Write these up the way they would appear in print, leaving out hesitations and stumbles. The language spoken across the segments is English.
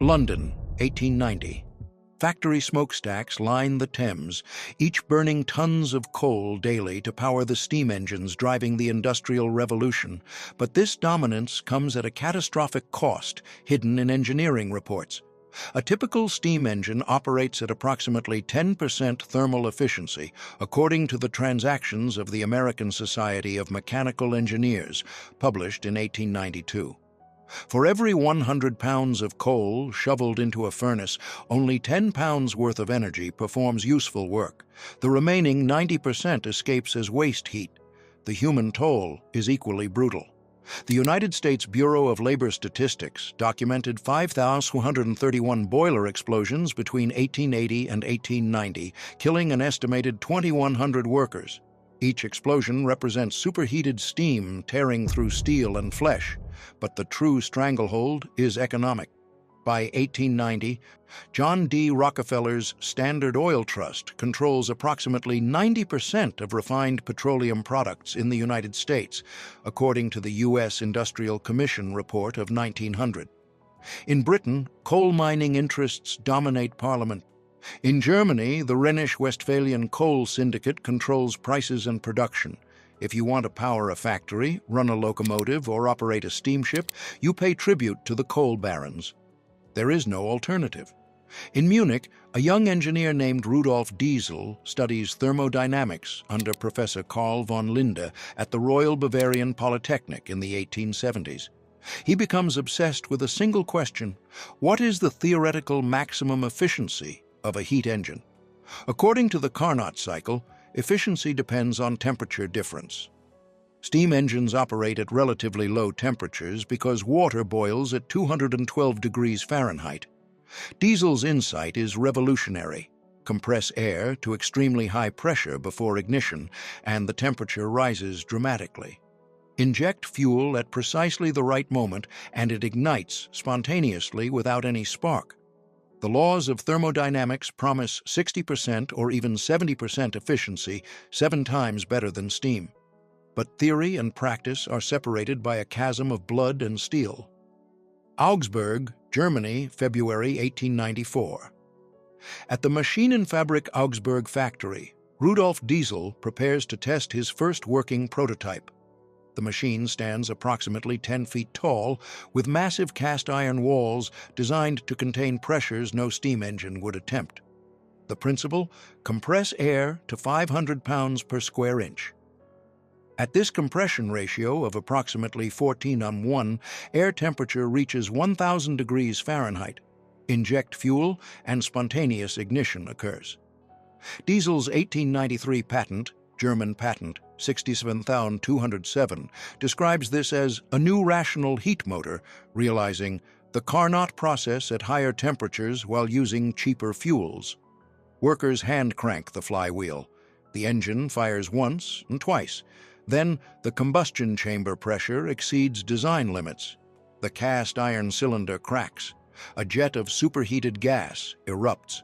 London, 1890. Factory smokestacks line the Thames, each burning tons of coal daily to power the steam engines driving the Industrial Revolution. But this dominance comes at a catastrophic cost hidden in engineering reports. A typical steam engine operates at approximately 10% thermal efficiency, according to the Transactions of the American Society of Mechanical Engineers, published in 1892. For every 100 pounds of coal shoveled into a furnace, only 10 pounds worth of energy performs useful work. The remaining 90% escapes as waste heat. The human toll is equally brutal. The United States Bureau of Labor Statistics documented 5,131 boiler explosions between 1880 and 1890, killing an estimated 2,100 workers. Each explosion represents superheated steam tearing through steel and flesh, but the true stranglehold is economic. By 1890, John D. Rockefeller's Standard Oil Trust controls approximately 90% of refined petroleum products in the United States, according to the U.S. Industrial Commission report of 1900. In Britain, coal mining interests dominate Parliament. In Germany, the Rhenish-Westphalian coal syndicate controls prices and production. If you want to power a factory, run a locomotive, or operate a steamship, you pay tribute to the coal barons. There is no alternative. In Munich, a young engineer named Rudolf Diesel studies thermodynamics under Professor Karl von Linde at the Royal Bavarian Polytechnic in the 1870s. He becomes obsessed with a single question: what is the theoretical maximum efficiency of a heat engine? According to the Carnot cycle, efficiency depends on temperature difference. Steam engines operate at relatively low temperatures because water boils at 212 degrees Fahrenheit. Diesel's insight is revolutionary. Compress air to extremely high pressure before ignition, and the temperature rises dramatically. Inject fuel at precisely the right moment, and it ignites spontaneously without any spark. The laws of thermodynamics promise 60% or even 70% efficiency, 7 times better than steam. But theory and practice are separated by a chasm of blood and steel. Augsburg, Germany, February 1894. At the Maschinenfabrik Augsburg factory, Rudolf Diesel prepares to test his first working prototype. The machine stands approximately 10 feet tall, with massive cast-iron walls designed to contain pressures no steam engine would attempt. The principle: compress air to 500 pounds per square inch. At this compression ratio of approximately 14:1, air temperature reaches 1,000 degrees Fahrenheit. Inject fuel, and spontaneous ignition occurs. Diesel's 1893 patent, German patent 67207, describes this as a new rational heat motor, realizing the Carnot process at higher temperatures while using cheaper fuels. Workers hand crank the flywheel. The engine fires once and twice. Then the combustion chamber pressure exceeds design limits. The cast iron cylinder cracks. A jet of superheated gas erupts.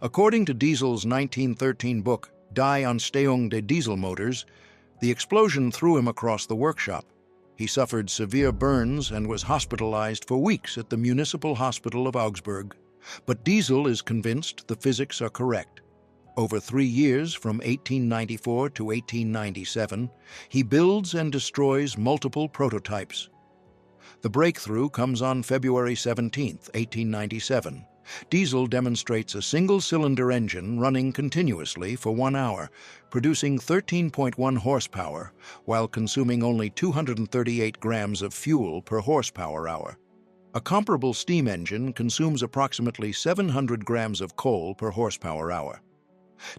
According to Diesel's 1913 book, Die Entstehung der Dieselmotors, the explosion threw him across the workshop. He suffered severe burns and was hospitalized for weeks at the Municipal Hospital of Augsburg. But Diesel is convinced the physics are correct. Over 3 years, from 1894 to 1897, he builds and destroys multiple prototypes. The breakthrough comes on February 17, 1897. Diesel demonstrates a single-cylinder engine running continuously for 1 hour, producing 13.1 horsepower, while consuming only 238 grams of fuel per horsepower hour. A comparable steam engine consumes approximately 700 grams of coal per horsepower hour.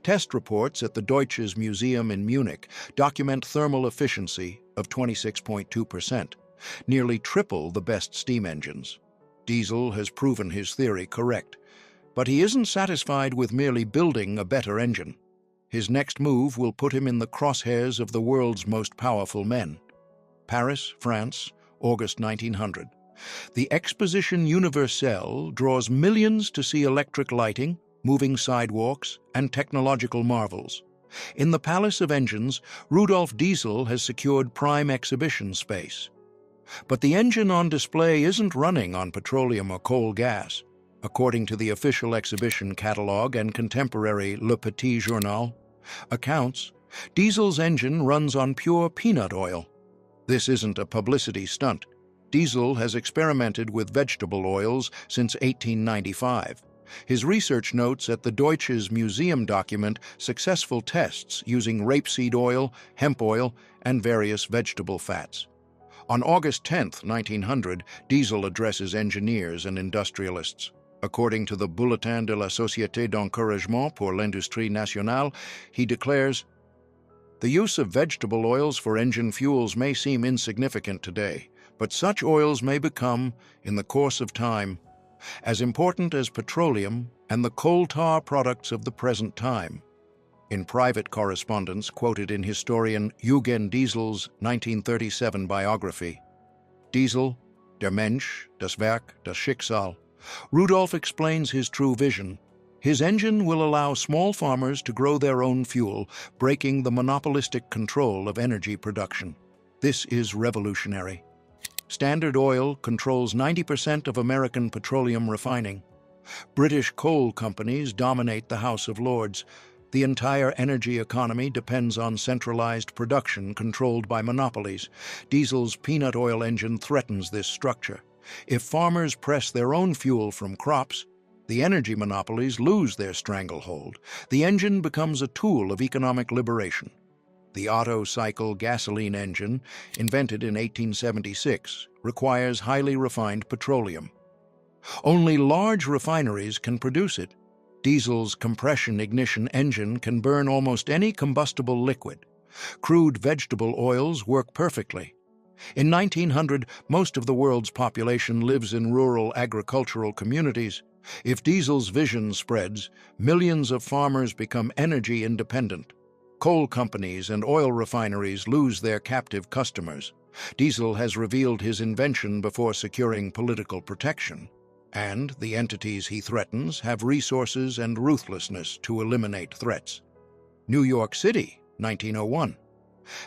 Test reports at the Deutsches Museum in Munich document thermal efficiency of 26.2%, nearly triple the best steam engines. Diesel has proven his theory correct, but he isn't satisfied with merely building a better engine. His next move will put him in the crosshairs of the world's most powerful men. Paris, France, August 1900. The Exposition Universelle draws millions to see electric lighting, moving sidewalks, and technological marvels. In the Palace of Engines, Rudolf Diesel has secured prime exhibition space. But the engine on display isn't running on petroleum or coal gas. According to the official exhibition catalogue and contemporary Le Petit Journal accounts, diesel's engine runs on pure peanut oil. This isn't a publicity stunt. Diesel has experimented with vegetable oils since 1895. His research notes at the Deutsches Museum document successful tests using rapeseed oil, hemp oil, and various vegetable fats. On August 10, 1900, Diesel addresses engineers and industrialists. According to the Bulletin de la Société d'Encouragement pour l'Industrie Nationale, he declares, "The use of vegetable oils for engine fuels may seem insignificant today, but such oils may become, in the course of time, as important as petroleum and the coal tar products of the present time." In private correspondence quoted in historian Eugen Diesel's 1937 biography, Diesel, Der Mensch, das Werk, das Schicksal, Rudolf explains his true vision. His engine will allow small farmers to grow their own fuel, breaking the monopolistic control of energy production. This is revolutionary. Standard Oil controls 90% of American petroleum refining. British coal companies dominate the House of Lords. The entire energy economy depends on centralized production controlled by monopolies. Diesel's peanut oil engine threatens this structure. If farmers press their own fuel from crops, the energy monopolies lose their stranglehold. The engine becomes a tool of economic liberation. The Otto cycle gasoline engine, invented in 1876, requires highly refined petroleum. Only large refineries can produce it. Diesel's compression ignition engine can burn almost any combustible liquid. Crude vegetable oils work perfectly. In 1900, most of the world's population lives in rural agricultural communities. If Diesel's vision spreads, millions of farmers become energy independent. Coal companies and oil refineries lose their captive customers. Diesel has revealed his invention before securing political protection, and the entities he threatens have resources and ruthlessness to eliminate threats. New York City, 1901.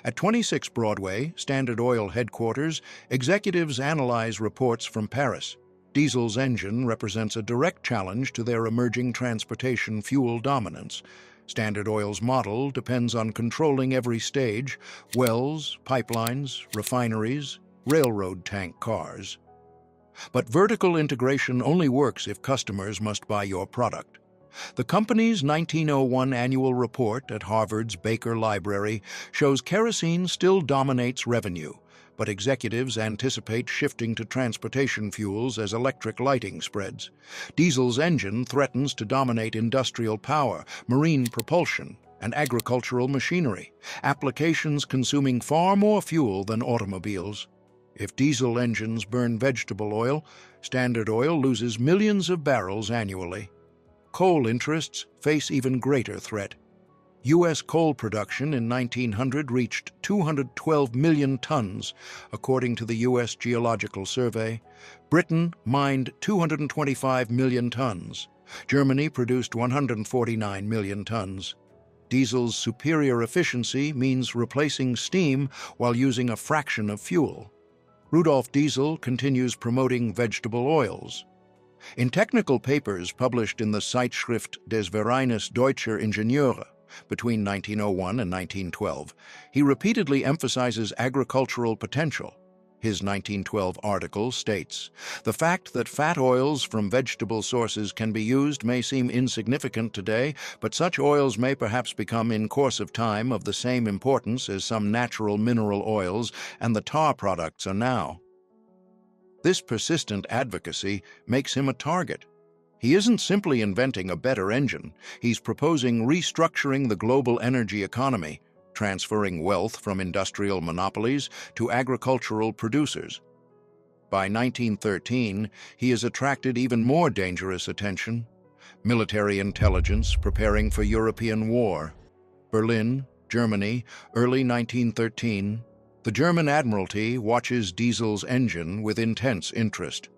At 26 Broadway, Standard Oil headquarters, executives analyze reports from Paris. Diesel's engine represents a direct challenge to their emerging transportation fuel dominance. Standard Oil's model depends on controlling every stage: wells, pipelines, refineries, railroad tank cars. But vertical integration only works if customers must buy your product. The company's 1901 annual report at Harvard's Baker Library shows kerosene still dominates revenue, but executives anticipate shifting to transportation fuels as electric lighting spreads. Diesel's engine threatens to dominate industrial power, marine propulsion, and agricultural machinery, applications consuming far more fuel than automobiles. If diesel engines burn vegetable oil, Standard Oil loses millions of barrels annually. Coal interests face even greater threat. U.S. coal production in 1900 reached 212 million tons, according to the U.S. Geological Survey. Britain mined 225 million tons. Germany produced 149 million tons. Diesel's superior efficiency means replacing steam while using a fraction of fuel. Rudolf Diesel continues promoting vegetable oils. In technical papers published in the Zeitschrift des Vereines Deutscher Ingenieure between 1901 and 1912, he repeatedly emphasizes agricultural potential. His 1912 article states, "The fact that fat oils from vegetable sources can be used may seem insignificant today, but such oils may perhaps become in course of time of the same importance as some natural mineral oils and the tar products are now." This persistent advocacy makes him a target. He isn't simply inventing a better engine, he's proposing restructuring the global energy economy, transferring wealth from industrial monopolies to agricultural producers. By 1913, he has attracted even more dangerous attention. Military intelligence preparing for European war. Berlin, Germany, early 1913. The German Admiralty watches Diesel's engine with intense interest.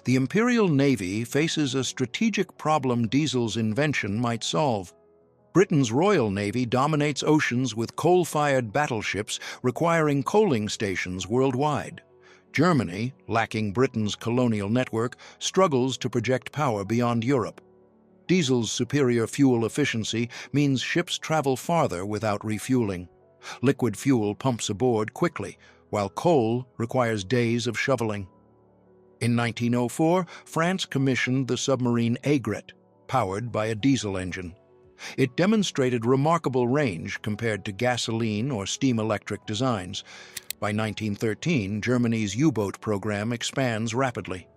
The Imperial Navy faces a strategic problem Diesel's invention might solve. Britain's Royal Navy dominates oceans with coal-fired battleships requiring coaling stations worldwide. Germany, lacking Britain's colonial network, struggles to project power beyond Europe. Diesel's superior fuel efficiency means ships travel farther without refueling. Liquid fuel pumps aboard quickly, while coal requires days of shoveling. In 1904, France commissioned the submarine Aigret, powered by a diesel engine. It demonstrated remarkable range compared to gasoline or steam-electric designs. By 1913, Germany's U-boat program expands rapidly.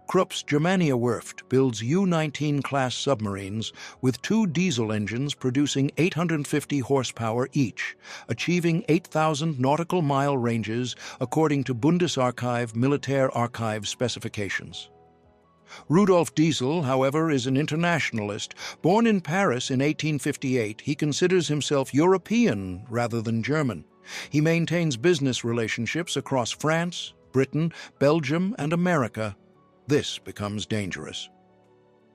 Krupp's Germania Werft builds U-19 class submarines with 2 diesel engines producing 850 horsepower each, achieving 8,000 nautical mile ranges according to Bundesarchiv Militär Archive specifications. Rudolf Diesel, however, is an internationalist. Born in Paris in 1858, he considers himself European rather than German. He maintains business relationships across France, Britain, Belgium, and America. This becomes dangerous.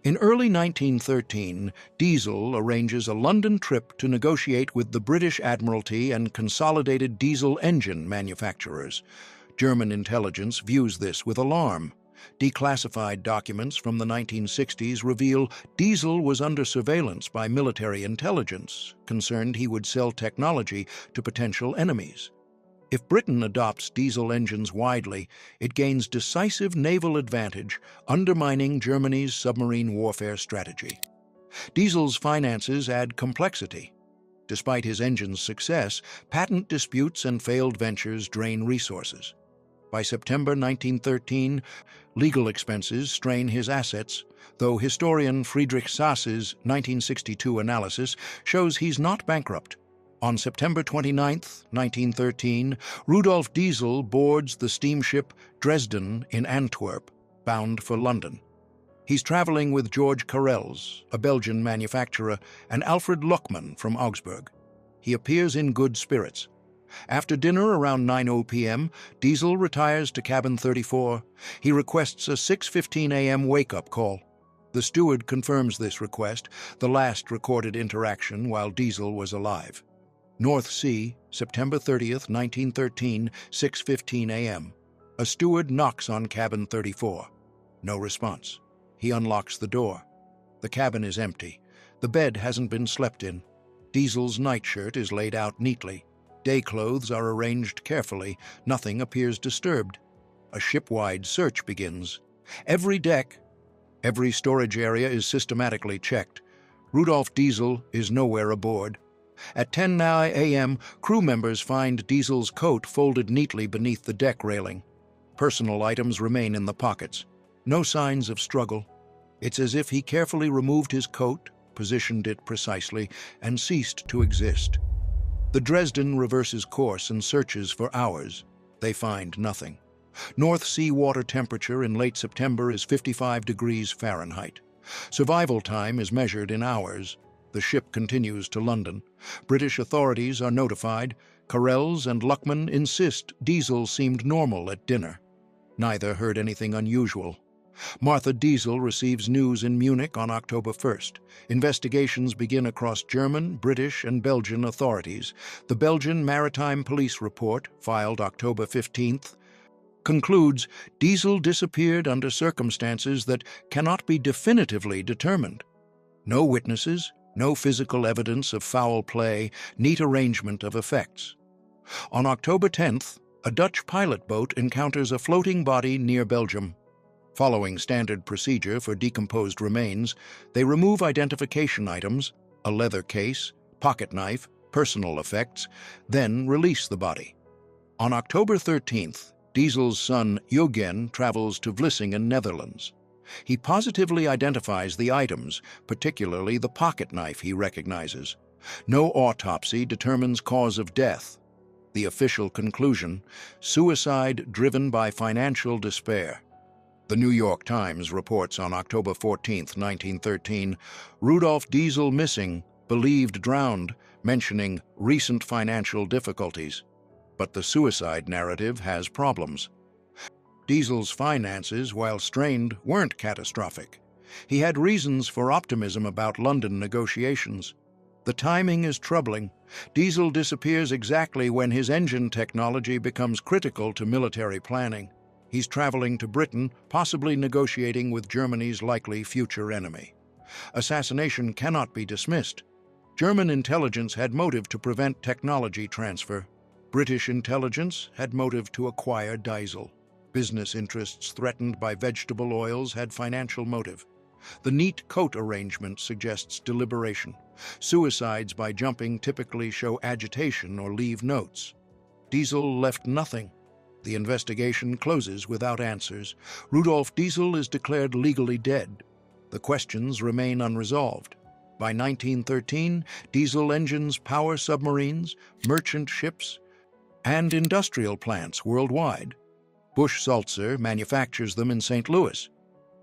In early 1913, Diesel arranges a London trip to negotiate with the British Admiralty and Consolidated Diesel Engine manufacturers. German intelligence views this with alarm. Declassified documents from the 1960s reveal Diesel was under surveillance by military intelligence, concerned he would sell technology to potential enemies. If Britain adopts diesel engines widely, it gains decisive naval advantage, undermining Germany's submarine warfare strategy. Diesel's finances add complexity. Despite his engine's success, patent disputes and failed ventures drain resources. By September 1913, legal expenses strain his assets, though historian Friedrich Sass's 1962 analysis shows he's not bankrupt. On September 29, 1913, Rudolf Diesel boards the steamship Dresden in Antwerp, bound for London. He's traveling with George Carrels, a Belgian manufacturer, and Alfred Lockman from Augsburg. He appears in good spirits. After dinner around 9:00 p.m., Diesel retires to cabin 34. He requests a 6:15 a.m. wake-up call. The steward confirms this request, the last recorded interaction while Diesel was alive. North Sea, September 30, 1913, 6:15 a.m. A steward knocks on cabin 34. No response. He unlocks the door. The cabin is empty. The bed hasn't been slept in. Diesel's nightshirt is laid out neatly. Day clothes are arranged carefully. Nothing appears disturbed. A ship-wide search begins. Every deck, every storage area is systematically checked. Rudolf Diesel is nowhere aboard. At 10:09 a.m., crew members find Diesel's coat folded neatly beneath the deck railing. Personal items remain in the pockets. No signs of struggle. It's as if he carefully removed his coat, positioned it precisely, and ceased to exist. The Dresden reverses course and searches for hours. They find nothing. North Sea water temperature in late September is 55 degrees Fahrenheit. Survival time is measured in hours. The ship continues to London. British authorities are notified. Carrels and Luckman insist Diesel seemed normal at dinner. Neither heard anything unusual. Martha Diesel receives news in Munich on October 1st. Investigations begin across German, British, and Belgian authorities. The Belgian Maritime Police report, filed October 15th, concludes Diesel disappeared under circumstances that cannot be definitively determined. No witnesses, no physical evidence of foul play, neat arrangement of effects. On October 10th, a Dutch pilot boat encounters a floating body near Belgium. Following standard procedure for decomposed remains, they remove identification items, a leather case, pocket knife, personal effects, then release the body. On October 13th, Diesel's son Eugen travels to Vlissingen, Netherlands. He positively identifies the items, particularly the pocket knife he recognizes. No autopsy determines cause of death. The official conclusion: suicide driven by financial despair. The New York Times reports on October 14, 1913, Rudolf Diesel missing, believed drowned, mentioning recent financial difficulties. But the suicide narrative has problems. Diesel's finances, while strained, weren't catastrophic. He had reasons for optimism about London negotiations. The timing is troubling. Diesel disappears exactly when his engine technology becomes critical to military planning. He's traveling to Britain, possibly negotiating with Germany's likely future enemy. Assassination cannot be dismissed. German intelligence had motive to prevent technology transfer. British intelligence had motive to acquire diesel. Business interests threatened by vegetable oils had financial motive. The neat coat arrangement suggests deliberation. Suicides by jumping typically show agitation or leave notes. Diesel left nothing. The investigation closes without answers. Rudolf Diesel is declared legally dead. The questions remain unresolved. By 1913, diesel engines power submarines, merchant ships, and industrial plants worldwide. Busch-Sulzer manufactures them in St. Louis.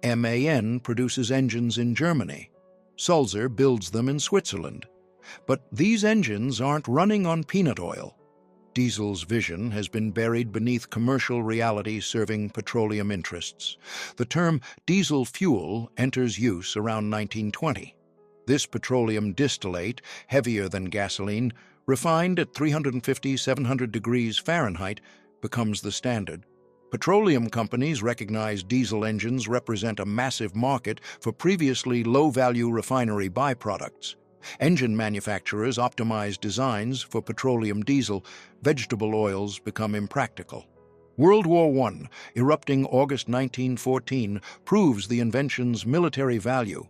MAN produces engines in Germany. Sulzer builds them in Switzerland. But these engines aren't running on peanut oil. Diesel's vision has been buried beneath commercial reality serving petroleum interests. The term diesel fuel enters use around 1920. This petroleum distillate, heavier than gasoline, refined at 350–700 degrees Fahrenheit, becomes the standard. Petroleum companies recognize diesel engines represent a massive market for previously low-value refinery byproducts. Engine manufacturers optimize designs for petroleum diesel. Vegetable oils become impractical. World War I, erupting August 1914, proves the invention's military value.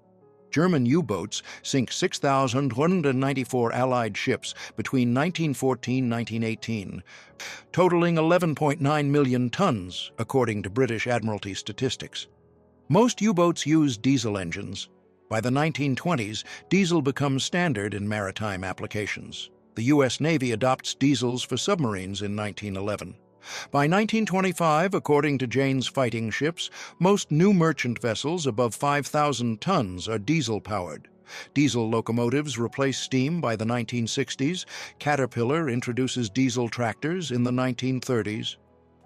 German U-boats sink 6,194 Allied ships between 1914 and 1918, totaling 11.9 million tons, according to British Admiralty statistics. Most U-boats use diesel engines. By the 1920s, diesel becomes standard in maritime applications. The U.S. Navy adopts diesels for submarines in 1911. By 1925, according to Jane's fighting ships, most new merchant vessels above 5,000 tons are diesel-powered. Diesel locomotives replace steam by the 1960s. Caterpillar introduces diesel tractors in the 1930s.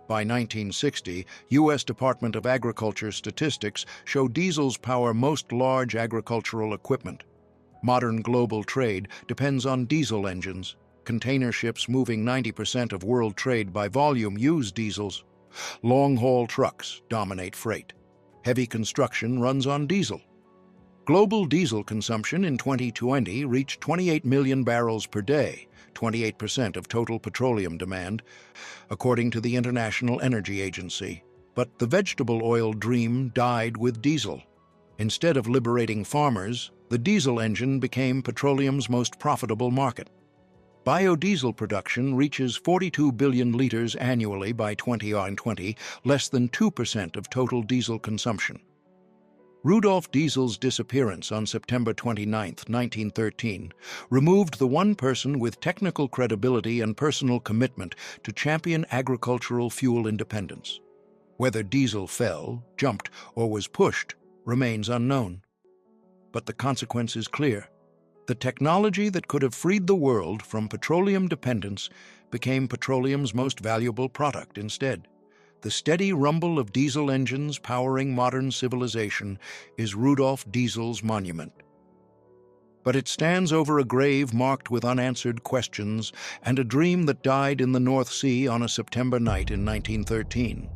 By 1960, U.S. Department of Agriculture statistics show diesels power most large agricultural equipment. Modern global trade depends on diesel engines. Container ships moving 90% of world trade by volume use diesels. Long-haul trucks dominate freight. Heavy construction runs on diesel. Global diesel consumption in 2020 reached 28 million barrels per day, 28% of total petroleum demand, according to the International Energy Agency. But the vegetable oil dream died with diesel. Instead of liberating farmers, the diesel engine became petroleum's most profitable market. Biodiesel production reaches 42 billion liters annually by 2020, less than 2% of total diesel consumption. Rudolf Diesel's disappearance on September 29, 1913, removed the one person with technical credibility and personal commitment to champion agricultural fuel independence. Whether diesel fell, jumped, or was pushed remains unknown. But the consequence is clear. The technology that could have freed the world from petroleum dependence became petroleum's most valuable product instead. The steady rumble of diesel engines powering modern civilization is Rudolf Diesel's monument. But it stands over a grave marked with unanswered questions and a dream that died in the North Sea on a September night in 1913.